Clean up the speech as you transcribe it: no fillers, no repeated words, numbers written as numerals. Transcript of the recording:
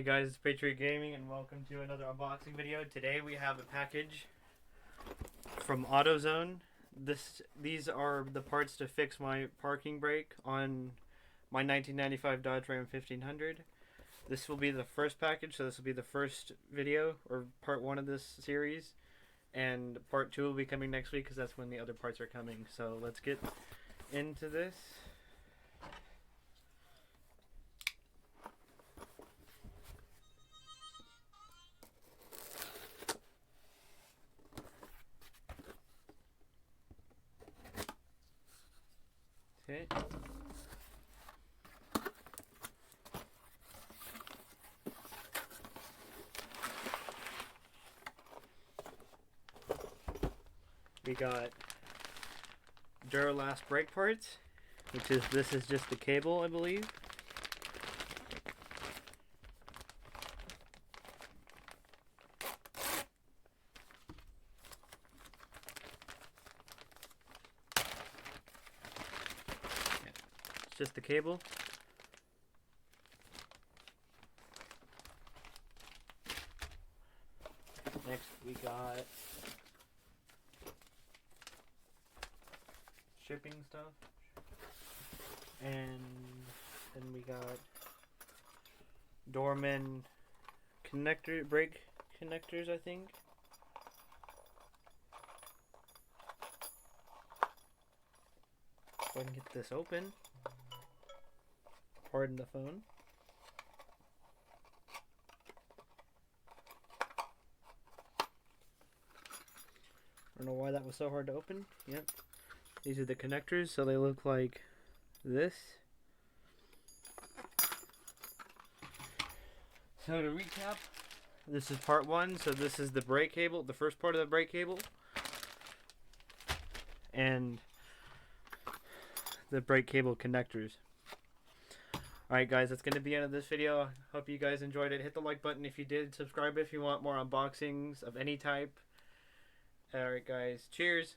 guys, it's Patriot Gaming and welcome to another unboxing video. Today we have a package from AutoZone. These are the parts to fix my parking brake on my 1995 Dodge Ram 1500. This will be the first package, so this will be the first video, or part 1 of this series. And part 2 will be coming next week because that's when the other parts are coming. So let's get into this. Okay. We got Duralast brake parts, this is just the cable, I believe. It's just the cable. Next we got shipping stuff, and then we got Dorman brake connectors, I think. If I can get this open. Pardon the phone. I don't know why that was so hard to open. Yep. These are the connectors, so they look like this. So to recap, this is part 1. So this is the brake cable, the first part of the brake cable, and the brake cable connectors. Alright guys, that's going to be the end of this video. Hope you guys enjoyed it. Hit the like button if you did. Subscribe if you want more unboxings of any type. Alright guys, cheers.